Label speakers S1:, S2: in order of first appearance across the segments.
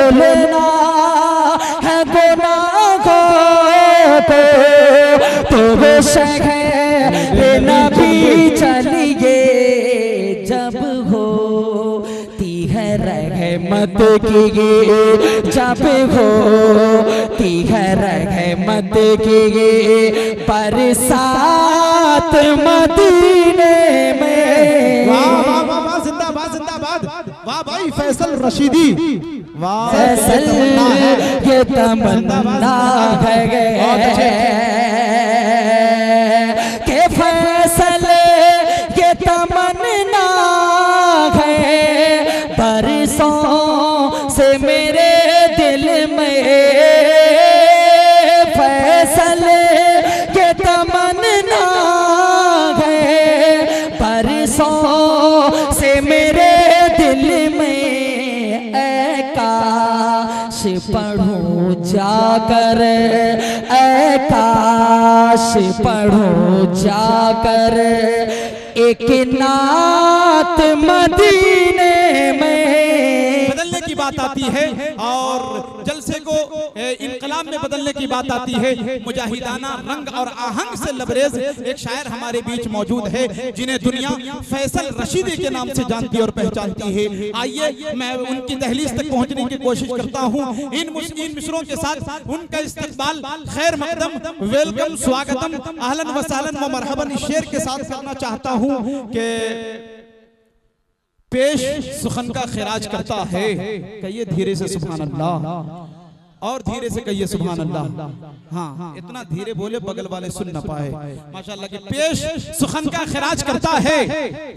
S1: धुलना है गुनाहों को, तो शहर नबी चलिए जब होती है रहमत की, जब होती है रहमत की बरसात मदीने में।
S2: वाह वाह वाह वाह, जिंदाबाद जिंदाबाद, वाह भाई फैसल रशीदी, वाह
S1: फैसल ये तमन्ना है के फैसल ये तमन्ना है, बरसों से मेरे दिल में फैसल ये तमन्ना है, बरसों से मेरे दिल में ऐ काश पढ़ूं जाकर, ऐ काश पढ़ूं जाकर एक नात मदीने में।
S2: बदलने की बात आती है और जलसे को इनकलाब में बदलने की बात आती है। मुजाहिदाना रंग और आहंग से लबरेज एक शायर हमारे बीच मौजूद है जिन्हें दुनिया फैसल रशीदी के नाम से जानती और पहचानती है। आइए मैं उनकी दहलीज तक पहुंचने की कोशिश करता हूं। इन मिसरों के साथ उनका इस्तकबाल खैर मकदम, वेलकम, स्वागतम, अहलन व सहलन व मरहबन इस शेर के साथ करना चाहता हूं कि पेश सुखन का खिराज करता है। कहिए धीरे से सुभान अल्लाह, और धीरे से कहिए सुभान अल्लाह। हाँ, इतना धीरे बोले बगल वाले सुन न पाए। माशाअल्लाह कि पेश सुखन का खिराज करता है,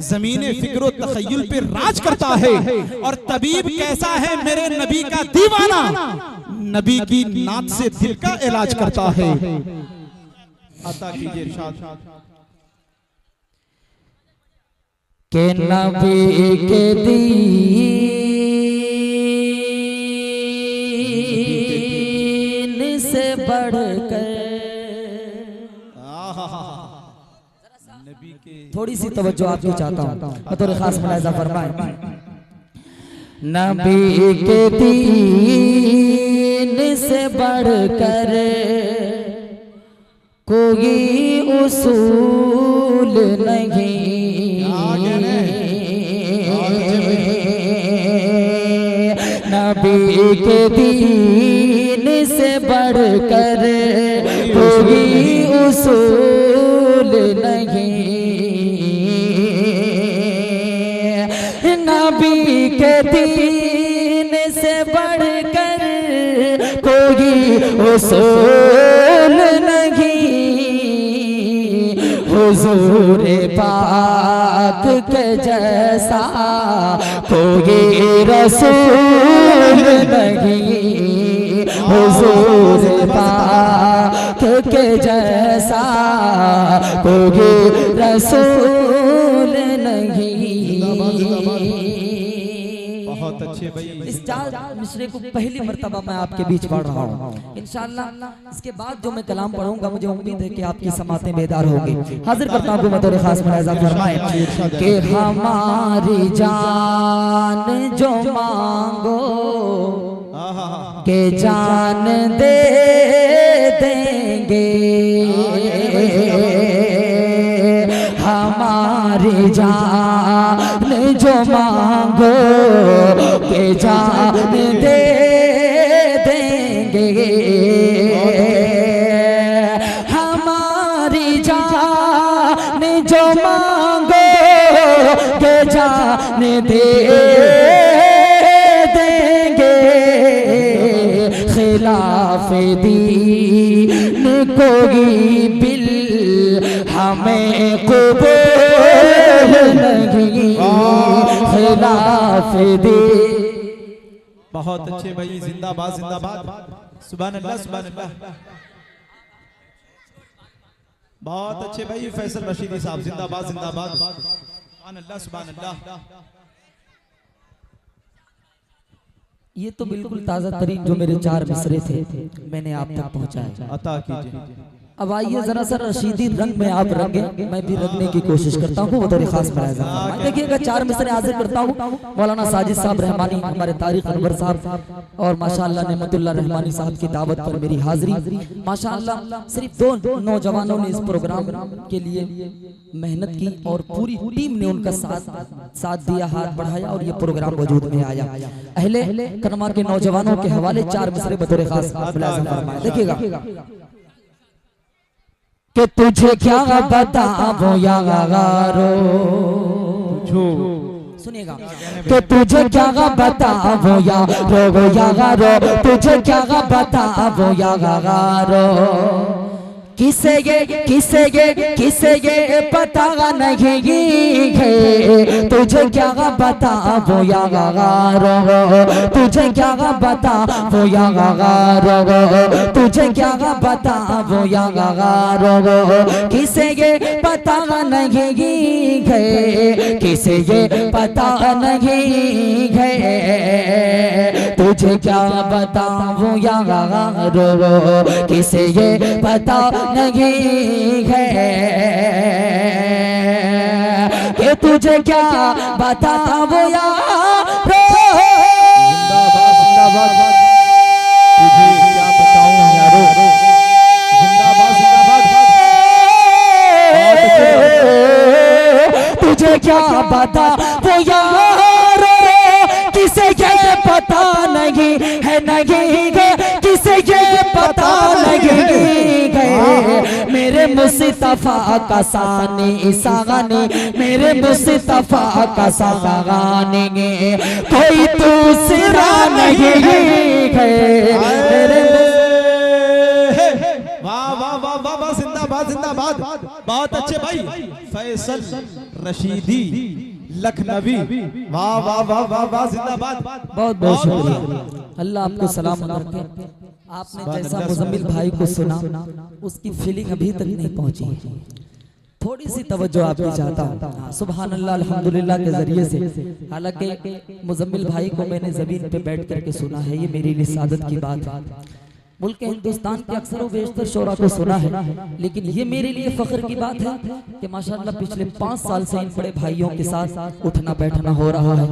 S2: ज़मीने फिक्रो तखय्युल पे राज करता है। और तबीब कैसा है मेरे नबी का दीवाना, नबी की नात से दिल का इलाज करता है। अता कीजिए इरशाद
S1: के नबी के दीन से बढ़कर, थोड़ी सी तवज्जो आपकी चाहता हूँ, बतौर खास मुलाहिजा फरमाएं। नबी के दीन से बढ़कर कोई उसूल नहीं, नबी के दीन से बढ़कर कोई उसूल नहीं, नबी के दीन से बढ़कर कोई उसूल नहीं। हुजूर पाक के जैसा कोई रसूल नहीं, हुजूर पाक के जैसा कोई रसूल नहीं।
S2: बहुत अच्छे भाई,
S1: इस चार मिसरे को पहली मर्तबा मैं आपके बीच पढ़ रहा हूँ। इंशाअल्लाह इसके बाद जो मैं कलाम पढ़ूंगा मुझे उम्मीद है कि आपकी समातें बेदार होगी। हाजिर करता हूँ बतौर खास मुलाहिजा फरमाएं कि हमारी जान जो मांगो के जान दे देंगे, हमारी जान जो मांगो के जान दे देंगे, हमारी जान जो मांगो के जान दे देंगे, खिलाफ दीन कोई बिल हमें कबूल नहीं, खिलाफ दीन।
S2: बहुत अच्छे भाई, जिंदाबाद जिंदाबाद, सुभान अल्लाह सुभान अल्लाह। बहुत अच्छे भाई फैसल रशीदी साहब, जिंदाबाद जिंदाबाद, सुभान अल्लाह सुभान अल्लाह।
S1: ये तो बिल्कुल ताज़ा तरीन जो मेरे चार मिसरे थे मैंने आप तक पहुंचाया।
S2: अता कीजिए।
S1: अब आइए जरा सा रशीदी रंग में आप रंगे, मैं भी रंगने की कोशिश करता हूँ बतौर खास मुलाहिजा। देखिएगा 4 मिसरे हाजिर करता हूँ। मौलाना साजिद साहब रहमानी, हमारे तारिक अनवर साहब और माशाअल्लाह नेमतुल्लाह रहमानी साहब की दावत पर मेरी हाजिरी। माशाअल्लाह सिर्फ 2 नौजवानों ने इस प्रोग्राम के लिए मेहनत की और पूरी टीम ने उनका साथ दिया, हाथ बढ़ाया और ये प्रोग्राम वजूद में आया। अहले करमा के नौजवानों के हवाले 4 मिसरे बतौर खास मुलाहिजा फरमाएं। देखिएगा कि तुझे क्या बताऊं यारो, सुनिएगा कि तुझे क्या बताऊं यारो, तुझे क्या बताऊं यारो, किसे ये पता नहीं है, तुझे क्या बताऊं यारो, तुझे क्या बताऊं यारो, तुझे क्या बताऊं यारो, किसे ये पता नहीं है, किसे ये पता नहीं है, तुझे क्या बताऊं यारो, किसे ये पता नहीं है कि तुझे क्या बताऊं यारो।
S2: जिंदाबाद जिंदाबाद, तुझे क्या बताऊं यारो, जिंदाबाद जिंदाबाद।
S1: तुझे क्या बताऊं यारो, किसे ये पता नहीं है, नहीं है, किसे ये पता नहीं है, मेरे मुस्तफा का सानी सागानी, मेरे मुस्तफा का सागानी, कोई दूसरा नहीं है, मेरे
S2: वाह वाह वाह वाह वाह, जिंदाबाद जिंदाबाद। बहुत अच्छे भाई फैसल रशीदी लखनवी, वाह वाह वाह वाह वाह, जिंदाबाद।
S1: बहुत बहुत शुक्रिया, अल्लाह आपको सलामत रखे। आपने जैसा मुजम्मिल भाई को सुना उसकी फीलिंग अभी तक नहीं पहुंची, थोड़ी सी तवज्जो आपकी चाहता हूँ। सुभान अल्लाह अल्हम्दुलिल्लाह के जरिए से, हालांकि मुजम्मिल भाई को मैंने जमीन पे बैठ करके सुना है, ये मेरे लिए सादत की बात है। मुल्क हिंदुस्तान के अक्सर व बेशतर शोरा को सुना है, लेकिन ये मेरे लिए फख्र की बात है कि माशाअल्लाह पिछले 5 साल से इन बड़े भाइयों के साथ उठना बैठना हो रहा है,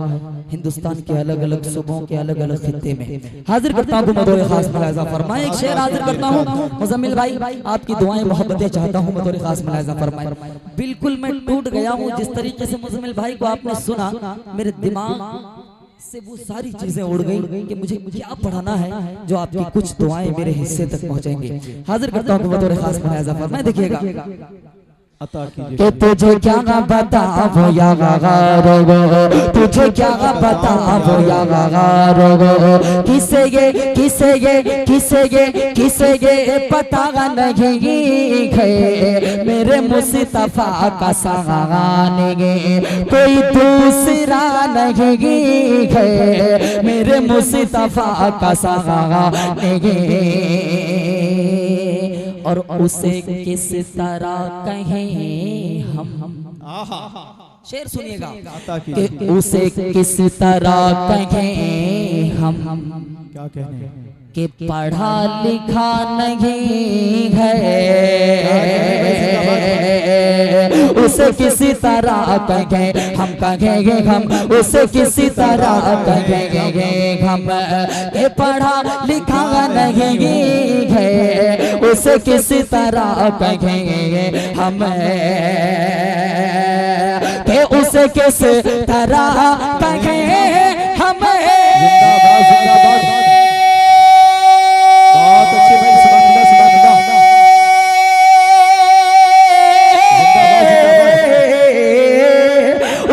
S1: हिंदुस्तान के अलग अलग सूबों के अलग अलग खित्ते में। हाजिर करता हूँ बतौर खास मुलाहिजा फरमाएं, एक शेर हाजिर करता हूँ। मुजम्मिल भाई आपकी दुआएं मोहब्बतें चाहता हूँ बतौर खास मुलाहिजा फरमाएं। बिल्कुल मैं टूट गया हूँ, जिस तरीके से मुजम्मिल भाई को आपने सुना, मेरे दिमाग से वो सारी चीजें उड़ गई कि मुझे क्या पढ़ाना है जो आपकी कुछ दुआएं मेरे हिस्से तक पहुंचेंगे। हाजिर करता हूँ बतौर खास मुलाहिजा फरमाएं। देखिएगा कि तुझे क्या बताऊं यारो, तुझे क्या बताऊं यारो, किसे ये पता नहीं है, मेरे मुस्तफा का सागानी, कोई दूसरा नहीं है, मेरे मुस्तफा का सागानी, और उसे किस तरह कहें हम। शेर सुनिएगा कि उसे किस तरह कहें हम,
S2: क्या कहने
S1: कि पढ़ा लिखा नहीं है, उसे किसी तरह कहें हम, कहेंगे हम, उसे किसी तरह कहेंगे हम, कि पढ़ा लिखा नहीं है, उसे किसी तरह कहेंगे हम, कि उसे किस तरह कहें हम।
S2: जिंदाबाद जिंदाबाद, बहुत अच्छे भाई, सुभान अल्लाह सुभान
S1: अल्लाह।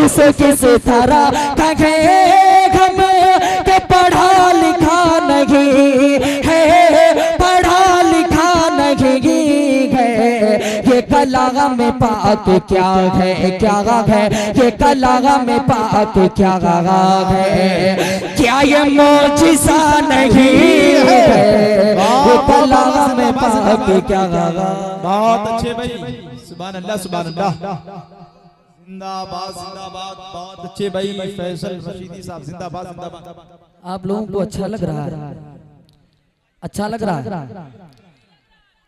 S1: उसे किस तरह कहें हम, कि पढ़ा लिखा नहीं है, पढ़ा लिखा नहीं है, ये कलागा में पाक क्या है, क्या है, ये कलागा में पाक क्या है, क्या ये मौजिज़ा नहीं है, ये कलागा में पाक क्या है।
S2: बहुत अच्छे भाई, सुभान अल्लाह सुभान अल्लाह, जिंदाबाद जिंदाबाद। बहुत अच्छे भाई फैसल रशीदी साहब, जिंदाबाद जिंदाबाद।
S1: आप लोगों को अच्छा लग रहा है, अच्छा लग रहा है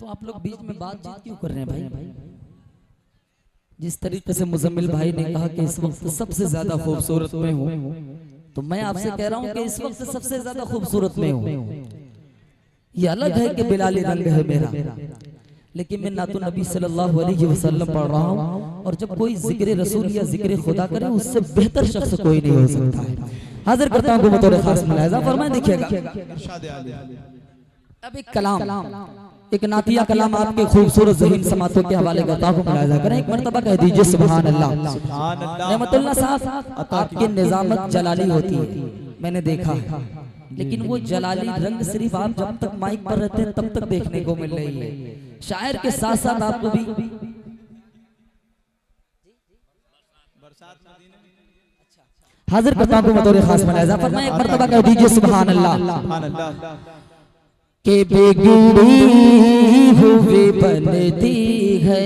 S1: तो आप लोग बीच में बातचीत क्यों कर रहे हैं भाई? जिस तरीके से मुजम्मिल भाई ने कहा कि इस वक्त सबसे ज्यादा खूबसूरत में हूँ, तो मैं आपसे कह रहा हूँ कि इस वक्त सबसे ज्यादा खूबसूरत में हूँ। ये अलग है कि बिलाली रंग है मेरा, लेकिन मैं नातो नबी सल्लल्लाहु अलैहि वसल्लम पढ़ रहा हूँ, और जब कोई जिक्र रसूल या जिक्र खुदा करे उससे बेहतर शख्स कोई नहीं हो सकता है। हाजिर करता हूँ बतौर खास मुलाहिजा फरमाएं। देखिएगा अब एक कलाम, एक नातिया कलाम आपके खूबसूरत ज़हीन समातों के हवाले करता हूँ, मुलाहिजा करें। एक मर्तबा कह दीजिए सुभान अल्लाह। नेमतुल्लाह साहब, आपकी निजामत जलाली होती है, मैंने देखा है, लेकिन वो जलाली रंग सिर्फ आप जब तक माइक पर रहते हैं तब तक देखने को मिल रही है। शायर के साथ साथ आपको भी हाजिर करता हूँ बतौर खास मुलाहिजा फरमाएं। एक मर्तबा कह दीजिए सुभान अल्लाह। के बिगड़ी हुई बनती है,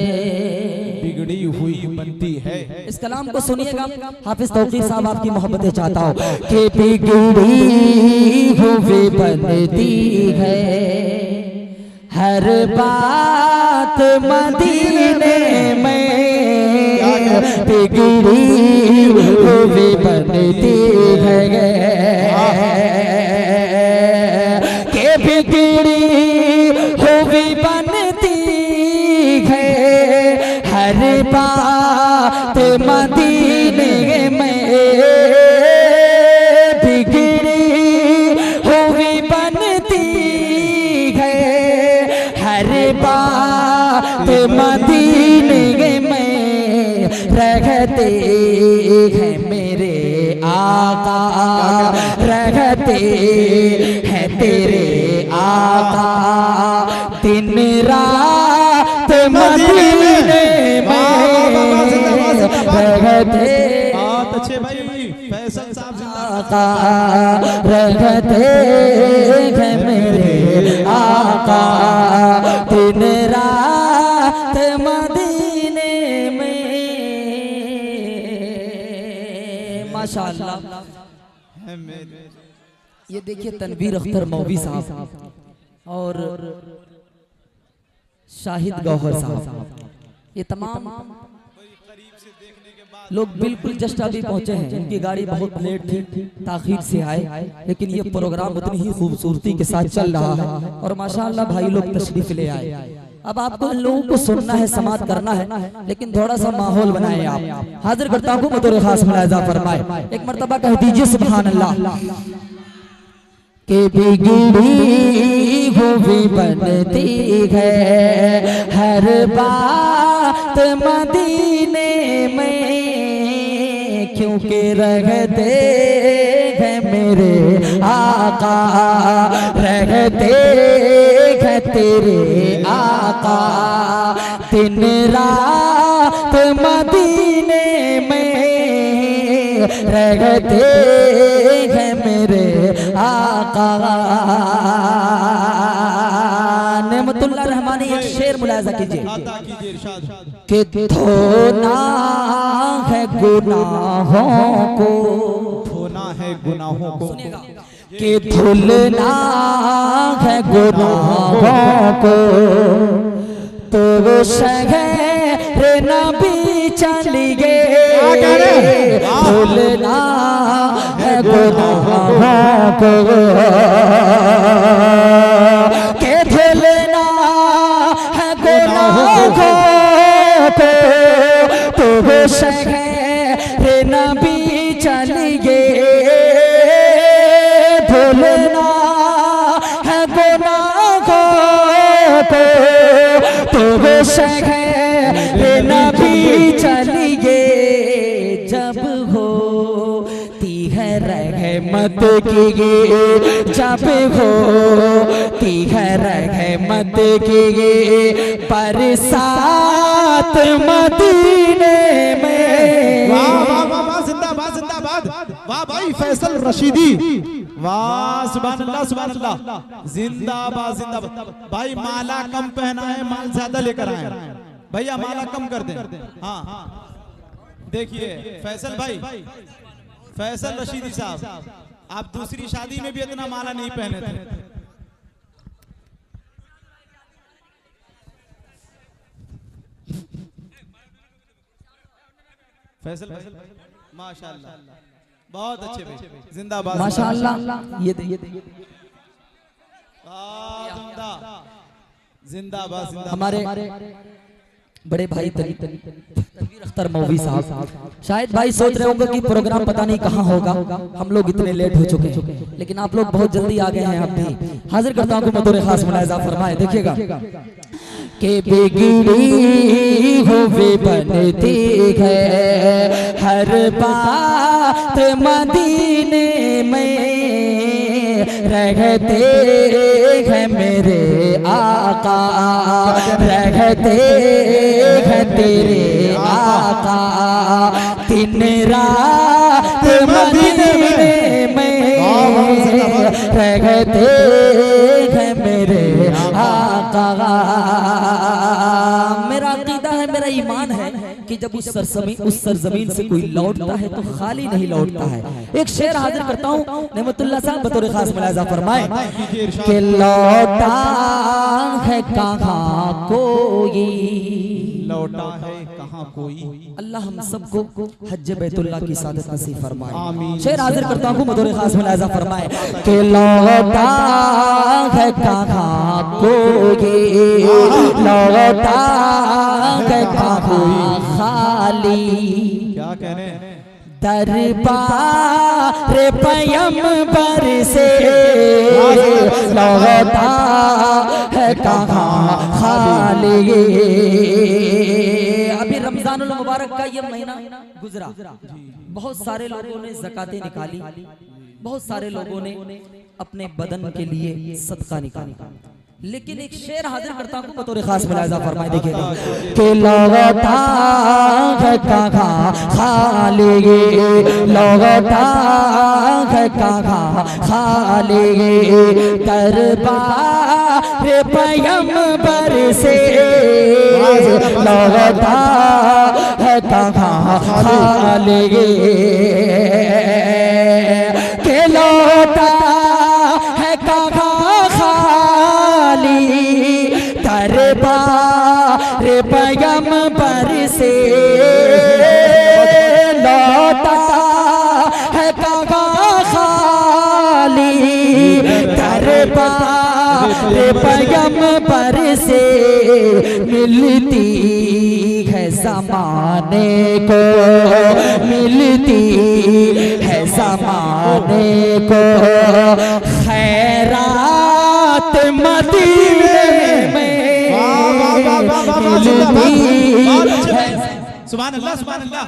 S2: बिगड़ी हुई बनती है।
S1: इस कलाम को सुनिएगा, हाफिज तौकीर साहब आपकी मोहब्बतें चाहता हूँ। के बिगड़ी हुई बनती है, हर बात मदीने में बिगड़ी हुई बनती है, के बिगड़ी हुई बनती है, हर बात मदीने में बिगड़ी हुई बनती है, हर बात मदीने में रहते हैं मेरे आका, रहते हैं तेरे आका, दिन रात मदीने में रहते।
S2: बहुत अच्छे भाई फैसल साहब
S1: आका रहते हैं मेरे आका, दिन रात मदीने में। माशाअल्लाह। ये देखिए तनवीर अख्तर मौवी साहब और शाहिद गौहर साहब, ये तमाम लोग बिल्कुल जस्ट अभी पहुंचे हैं। इनकी गाड़ी बहुत लेट थी, ताखीर से आए, लेकिन ये प्रोग्राम उतनी ही खूबसूरती के साथ चल रहा है और माशाअल्लाह भाई लोग तशरीफ ले आए। अब आपको इन लोगों को सुनना है, समात करना है, लेकिन थोड़ा सा माहौल बनाए आप। हाजिर करता हूँ बतौर खास मुलाहिजा फरमाए। एक मर्तबा कह दीजिए सुभान अल्लाह। के बिगड़ी हुई बनती है, हर बात मदीने में, क्योंकि रहते हैं मेरे आका, रहते हैं तेरे आका, दिन रात मदीने में रहते हैं मेरे आका। नेमतुल्लाह रहमानी एक शेर मुलाहिजा कीजिए कि धोना है गुनाहों को,
S2: धोना है गुनाहों को,
S1: कि धुलना है गुनाहों को, तो वो शहर नबी चली गए, धुलना है गुनाहों को, के धुलना है गुनाहों को, तो वो शहर नबी चली गए, धुलना है गुनाहों को, तो वो शहर नबी चली गए। जब होती है रहमत की, जब होती है रहमत की बरसात मदीने में।
S2: वाह वाह वाह, जिंदाबाद जिंदाबाद, वाह भाई फैसल रशीदी, वाह सुभान अल्लाह सुभान अल्लाह, जिंदाबाद जिंदाबाद। भाई माला कम पहना है, माल ज्यादा लेकर आए भैया, माला कम कर दें। हाँ देखिए फैसल भाई, फैसल रशीदी साहब, आप दूसरी शादी में भी इतना माला नहीं पहने थे। फैसल भाई माशाल्लाह, बहुत अच्छे भाई, जिंदाबाद
S1: माशाअल्लाह। ये
S2: जिंदाबाद जिंदाबाद।
S1: हमारे बड़े भाई तनवीर अख्तर मौलवी साहब, शायद भाई सोच रहे होंगे कि प्रोग्राम पता नहीं कहाँ होगा, हम लोग इतने लेट हो चुके हैं, लेकिन आप लोग बहुत जल्दी आ गए हैं। आप भी हाजिर करता हूँ बतौर खास मुलाहिजा फरमाए। देखिएगा के बिगड़ी हुई बनती है हर बात मदीने में, रहते हैं मेरे आका, रहते हैं तेरे आका, दिन रात मदीने में, रहते हैं मेरे आका। मेरा अकीदा है, मेरा ईमान है कि जब उस सरजमीन से कोई लौटता है तो खाली नहीं लौटता है। एक शेर हाजिर करता हूँ, नेमतुल्लाह साहब बतौर खास मुलाहिजा फरमाए कि लौटा है कहाँ कोई,
S2: लौटा है कहाँ कोई,
S1: अल्लाह हम सबको हज बैतुल्लाह की सादत नसीब फरमाए। शेर हाजिर करता हूँ बतौर खास मुलाहिजा फरमाए कि लौटा है कहाँ कोई, लौटा है कहाँ खाली,
S2: क्या कह रहे हैं,
S1: दरबार पैगंबर से लौटा है कहाँ खाली। अभी रमजानुल मुबारक का ये महीना गुजरा, बहुत सारे लोगों ने ज़कातें निकाली, बहुत सारे लोगों ने अपने बदन के लिए सदका निकाला, लेकिन एक शेर हाजिर करता हूँ बतौर खास मुलाहिजा फरमाए। देखिएगा कि लौटा है कहाँ खाली, लौटा है कहाँ खाली, दरबार पैगंबर से लौटा है कहाँ खाली, के लौटा है कहाँ खाली, दरबार पैगंबर से लौटा है कहाँ खाली, दरबार पैगंबर से मिलती है ज़माने को, मिलती है ज़माने को खैरात मदीने में, मिलती है।
S2: सुभान अल्लाह सुभान अल्लाह,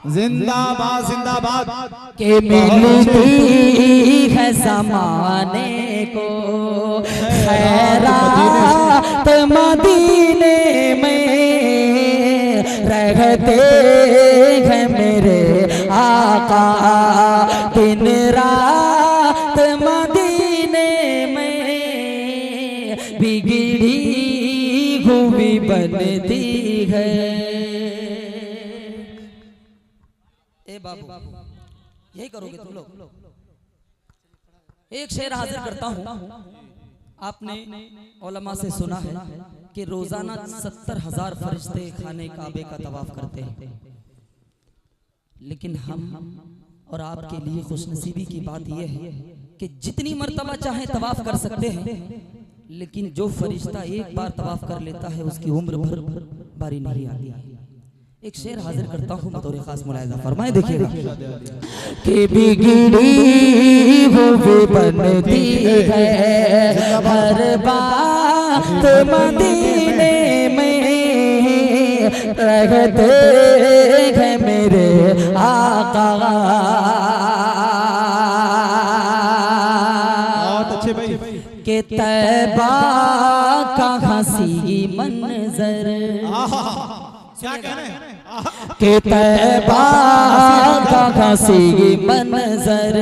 S2: जिंदाबाद जिंदाबाद।
S1: के मिलती है ज़माने को खैरात मदीने में, रहते हैं मेरे आका, दिन रात मदीने में, बिगड़ी हुई बनती है। ए बाबू यही करोगे तुम लोग? एक शेर हाजिर करता हूँ, आपने उलमा से सुना है कि रोजाना 70,000 फरिश्ते खाने काबे का तवाफ करते हैं, लेकिन हम और आपके लिए खुशनसीबी की बात यह है कि जितनी मर्तबा चाहे तवाफ कर सकते हैं, लेकिन जो फरिश्ता एक बार तवाफ कर लेता है उसकी उम्र भर बारी नहीं आती है। एक शेर हाजिर करता हूँ बतौर खास मुलाहिजा फरमाए। देखिएगा कि बिगड़ी हुई बनती है हर बात मदीने में, रहते हैं मेरे आका।
S2: बहुत अच्छे भाई।
S1: के तैबा का हंसी मंजर,
S2: क्या कह रहे हैं,
S1: के तैबा का हंसी मंजर।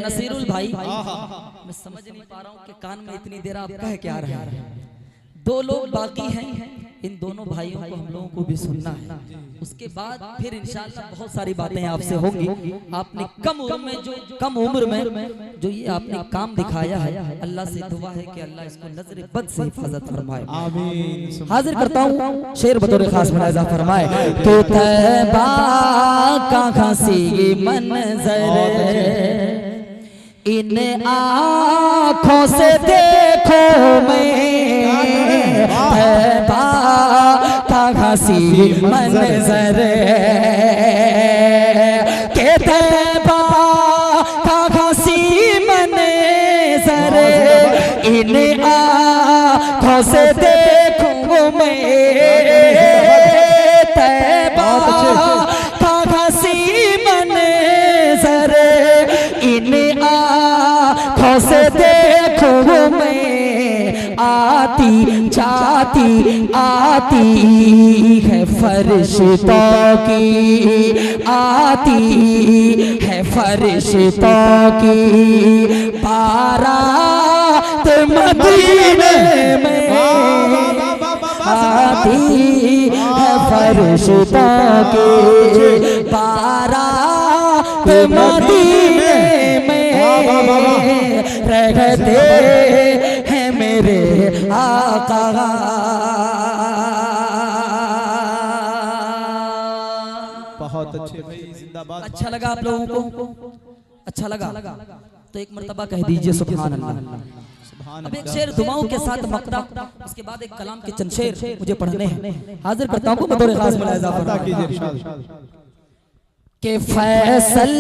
S1: नसीरुल भाई, मैं समझ नहीं पा रहा हूँ कि कान में इतनी देर आप कह क्या रहे हैं। दो लोग बाकी हैं, इन दोनों भाइयों को हम लोगों को भी सुनना है। उसके बाद फिर इंशाअल्लाह बहुत सारी बातें आपसे होंगी। आपने कम उम्र में जो ये आपने काम दिखाया है, अल्लाह से दुआ है कि अल्लाह इसको नजर बद से हिफाजत फरमाए। आमीन। हाजिर करता हूँ शेर बतौर खास मुलाहिजा फरमाए कि तैबा का हंसी मंजर इन आँखों से देखो मैं, तैबा का हंसी मंजर के तैबा का हंसी मंजर इन आँखों से देखूं मैं, तैबा का हंसी मंजर इन आँखों से देखूं मैं, आती जाती आती है फरिश्तों की, आती है फरिश्तों की बारात मदीने में, आती है फरिश्तों की बारात मदीने में, रहते हैं मेरे आका।
S2: बहुत अच्छे भाई, जिंदाबाद।
S1: अच्छा लगा आप लोगों को? अच्छा लगा तो एक मर्तबा कह दीजिए सुभान अल्लाह। अब एक शेर दुआओं के साथ मक्ता, उसके बाद एक कलाम के चंद शेर मुझे पढ़ने हैं। हाजिर करता हूँ बतौर खास मुलाहिजा फरमाइए कि फैसल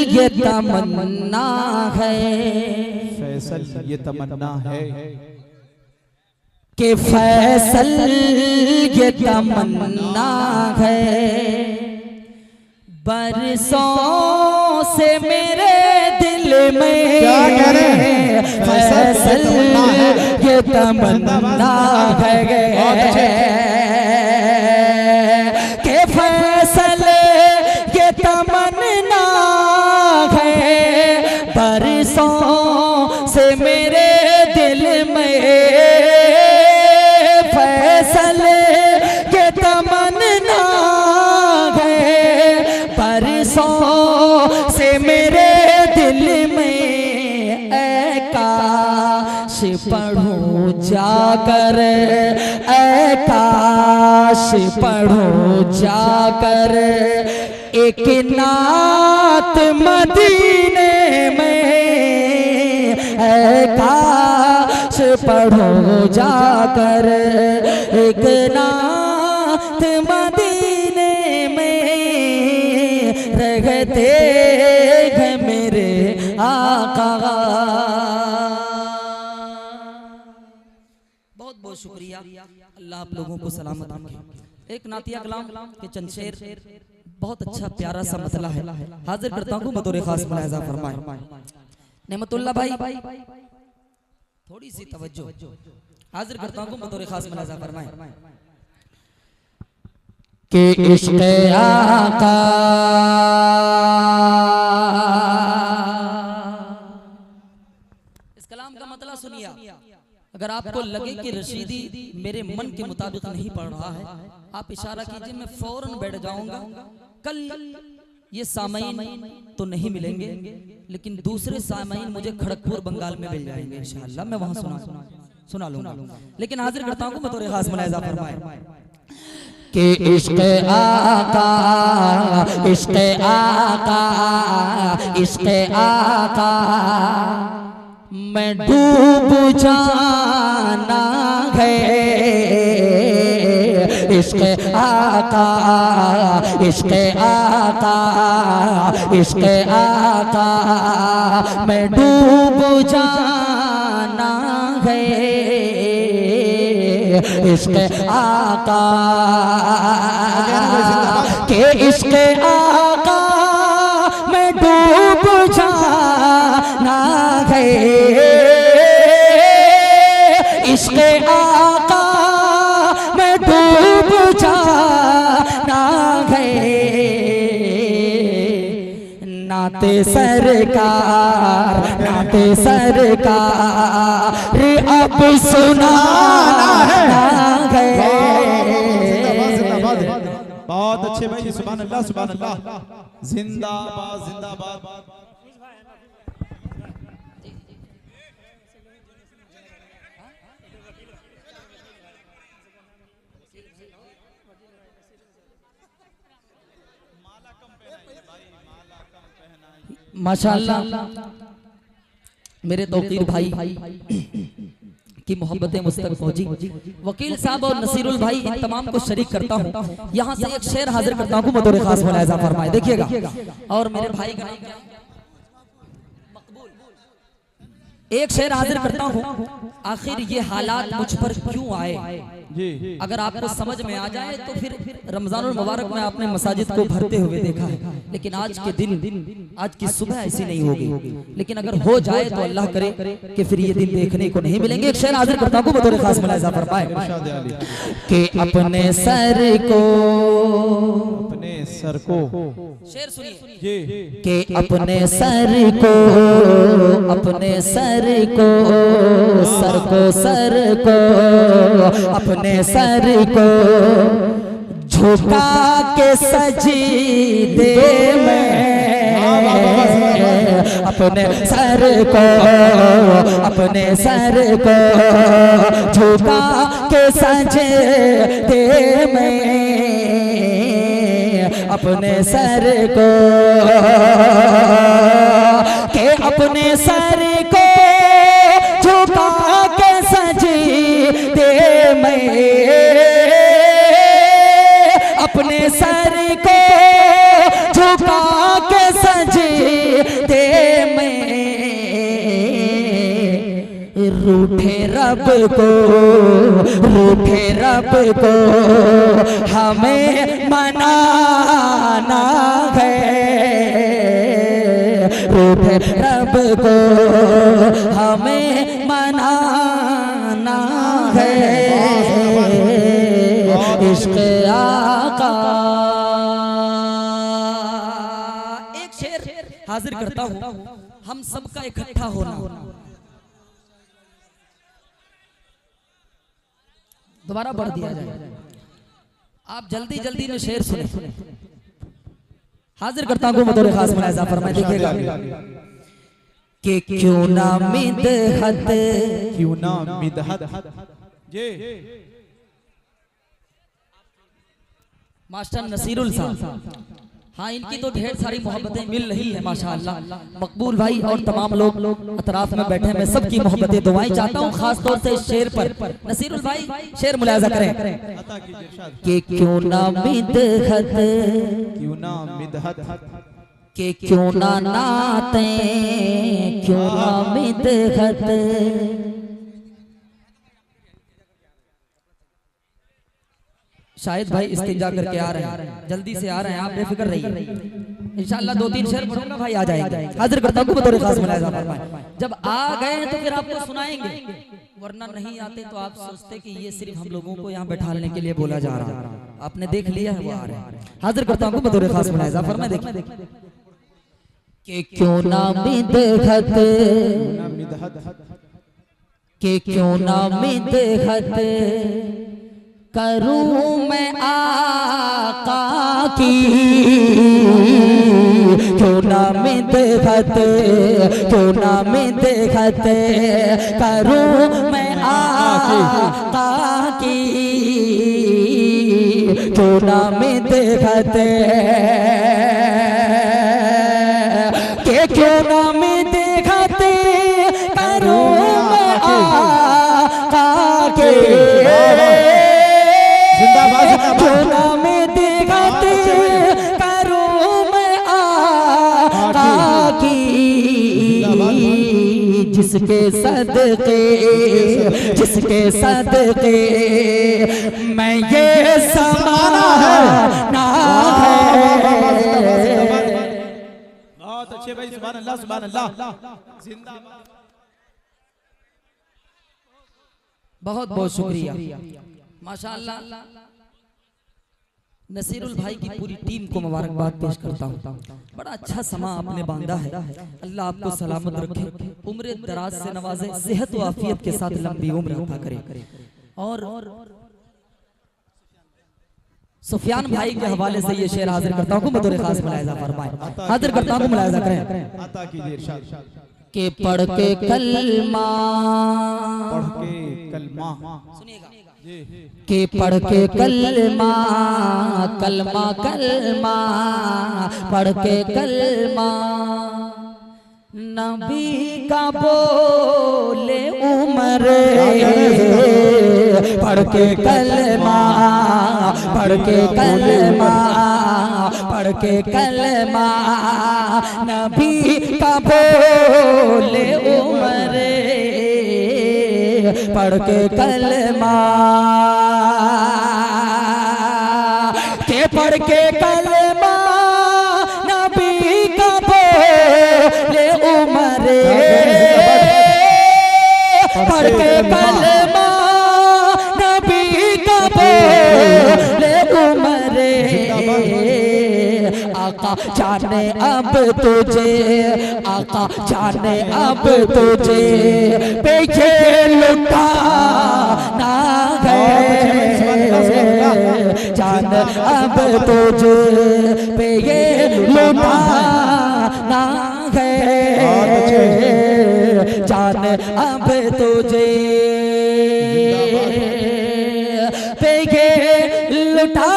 S1: ये तमन्ना है,
S2: फैसल ये तमन्ना है
S1: कि फैसल ये तमन्ना है, बरसों से मेरे दिल में,
S2: क्या कह रहे हैं?
S1: फैसल ये तमन्ना है कि फैसल ये तमन्ना है, बरसों से मेरे दिल में, फैसल ये तमन्ना है, बरसों से मेरे दिल में, ऐ काश पढ़ूं जाकर, ऐ काश पढ़ूं जाकर एक नात मदीने में, ऐ काश पढ़ूं जाकर एक नात मदीने में, रहते हैं मेरे आका। बहुत बहुत शुक्रिया, अल्लाह आप लोगों को सलामत रखे। एक नातिया कलाम के चंद शेर, बहुत अच्छा प्यारा सा मतला है। हाजिर करता हूँ बतौर खास मुलाहिजा फरमाए। नेमतुल्लाह भाई थोड़ी सी तवज्जो, हाजिर करता हूँ बतौर खास मुलाहिजा फरमाए कि इश्क़ आका इस कलाम का मतलब सुनिए। अगर आपको लगे कि रशीदी मेरे मन के मुताबिक नहीं पढ़ रहा है, आप इशारा कीजिए, मैं फौरन बैठ जाऊंगा। कल ये सामईन तो नहीं मिलेंगे, लेकिन दूसरे सामईन मुझे खड़गपुर बंगाल में मिल जाएंगे इंशाअल्लाह, मैं वहां सुना लूंगा। लेकिन हाजिर करता हूं बतौर खास मुलाहिजा फरमाए कि इश्क़ आका, इश्क़ आका, इश्क़ आका मैं डूब जाना है, इश्क़ आका, इश्क़ आका, इश्क़ आका मैं डूब जाना है, इश्क़ आका के इश्क़ आका मैं डूब जाना है, इश्क़ आका मैं डूब जाना है, नात सरकार, नाते सरकार अब सुनाना है।
S2: बहुत अच्छे भाई, सुभान अल्लाह सुभान अल्लाह, जिंदाबाद जिंदाबाद।
S1: माशाअल्लाह मेरे तौकीर भाई की मोहब्बतें मुझ तक पहुंची। वकील साहब और नसीरुल भाई इन तमाम को शरीक करता हूं। यहां से एक शेर हाजिर करता हूं, बतौर खास मुलाहिजा फरमाए, देखिएगा। और मेरे भाई का एक शेर हाजिर करता हूं, आखिर ये हालात मुझ पर क्यों आए। अगर आपको समझ में आ जाए तो फिर रमजानुल मुबारक में आपने मसाजिद को भरते हुए देखा है, लेकिन आज के दिन, आज की सुबह ऐसी नहीं होगी। लेकिन अगर हो जाए तो अल्लाह करे कि फिर ये दिन देखने को नहीं मिलेंगे। एक शेर हाजिर करता हूं, बतौर खास मुलाहिजा फरमाए कि अपने सर को,
S2: अपने सर को,
S1: शेर सुनिए
S2: कि
S1: अपने सर को, अपने सर को, सर को, सर को, अपने सर को झुका के सजीदे में, अपने सर को, अपने सर को झुका के सजीदे में, अपने सर को, के अपने सर को झुका के सजीदे में, अपने सर को झुका के सजीदे में, रूठे रब को, रूठे रब को हमें मनाना है, रूठे रब को हमें मनाना है। इश्क़ आका। एक शेर हाजिर करता हूं, हम सबका इकट्ठा होना। दोबारा बढ़ दिया जाए, आप जल्दी जल्दी में शेर सुने। हाजिर करता हूं, बतौर खास मुलाहिजा फरमाए, देखिएगा कि क्यों ना मिदहत,
S2: क्यों ना मिदहत जी
S1: मास्टर नसीरुल साहब। हाँ, इनकी तो ढेर सारी मोहब्बतें मिल रही है माशाअल्लाह। मकबूल भाई और तमाम लोग अतराफ में बैठे, मैं सबकी मोहब्बतें दुआएं चाहता हूँ, खास तौर से इस शेर पर। नसीरुल भाई शेर मुलाहिजा करें कि क्यों ना मिदहत,
S2: क्यों ना मिदहत,
S1: कि क्यों ना नाते, क्यों ना मिदहत, शायद भाई इस्तिंजा करके आ रहे हैं, जल्दी से आ रहे हैं, आप बेफिक्र रहिए। इंशाअल्लाह 2-3 शेर पढ़ूंगा, भाई आ जाएंगे। हाजिर करता हूं, बतौर खास मुलाहिजा फरमाए। जब आ गए तो फिर आपको सुनाएंगे, वरना नहीं आते तो आप सोचते कि ये सिर्फ हम लोगों को यहाँ बैठाने के लिए बोला जा रहा है। आपने देख लिया है, वो आ रहे हैं। हाजिर करता हूं, बतौर खास मुलाहिजा फरमाए, देखिए कि क्यों ना मिदहत, कि क्यों ना मिदहत करूं मैं आका की, क्यों ना मिदहत, क्यों ना मिदहत करूं मैं आका की, क्यों ना मिदहत, के क्यों ना मिदहत करूं मैं आका की, क्यों ना मिदहत करूं मैं आका की, जिसके सदके, जिसके सदके मैं ये समाना है।
S2: बहुत अच्छे भाई, सुभान अल्लाह सुभान अल्लाह, जिंदाबाद।
S1: बहुत बहुत शुक्रिया माशाअल्लाह। नसीरुल भाई की पूरी टीम को मुबारकबाद पेश करता हूँ। बड़ा अच्छा समा आपने बांधा है, अल्लाह आपको सलामत रखे, उम्र दराज से नवाजे, सेहत व आफियत के साथ लंबी उम्र अता करे। और सुफियान भाई के हवाले से ये शेर हाजिर करता हूँ, बतौर खास मुलाहिजा फरमाए, हाजिर करता हूँ, मुलाहिजा करें।
S2: अता कीजिए इरशाद।
S1: के पढ़ के कलमा,
S2: सुनिएगा
S1: के पढ़ के कलमा, कलमा कलमा पढ़ के कलमा, नबी का बोले उमर, पढ़ के कलमा, पढ़ के कलमा, पढ़ के कलमा, नबी का बोले उमर, पढ़ के कलमा, के पढ़ के कलमा, नबी का बोले उमर, पढ़ के कलमा, नबी का बोले उमर, आका जाने अब तुझे, आका जाने अब तुझे पीछे लुटा ना गए, जान अब तुझे पे ये लुटा ना गए, जान अब तुझे पे ये लुटा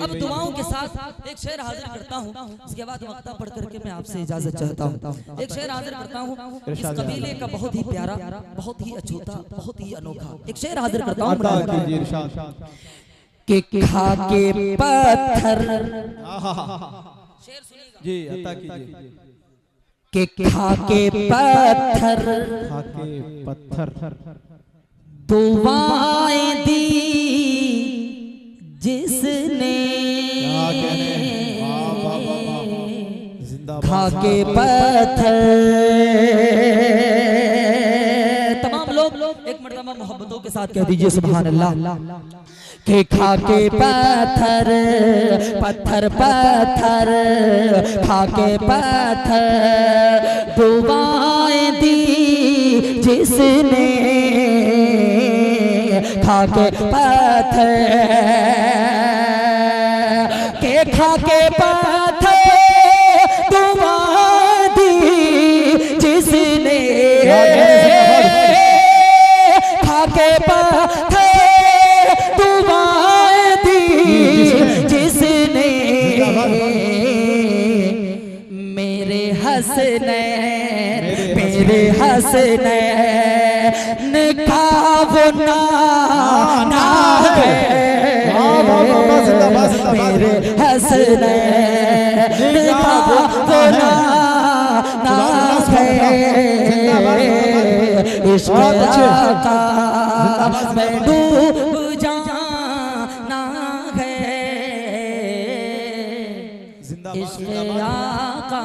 S1: अब दुआओं के साथ एक शेर हाजिर करता हूँ, इसके बाद वक्ता पढ़ करके मैं आपसे इजाजत चाहता हूँ। एक शेर हाजिर करता हूँ, इस कबीले का बहुत ही प्यारा, बहुत ही अछूता, बहुत ही अनोखा एक शेर हाजिर करता हूँ। कि खा के पत्थर, शेर सुनिएगा
S2: जी, अता कीजिए।
S1: कि खा के पत्थर,
S2: खा के पत्थर
S1: दुआएं दी जिसने, खा के पत्थर, तमाम लोग एक मर्तबा मोहब्बतों के साथ कह दीजिए सुभान अल्लाह। के खा के पत्थर, पत्थर पत्थर खा के पत्थर, दुआएं दी जिसने, खा के पत्थर, के खा के पत्थर, दुआएं दी जिसने, खा के पत्थर, दुआएं दी जिसने, मेरे हसनैन, मेरे हसनैन का वो नाना है, मेरे हसनैन का वो नाना है, इश्क़ आका में डूब जाना है, इश्क़ आका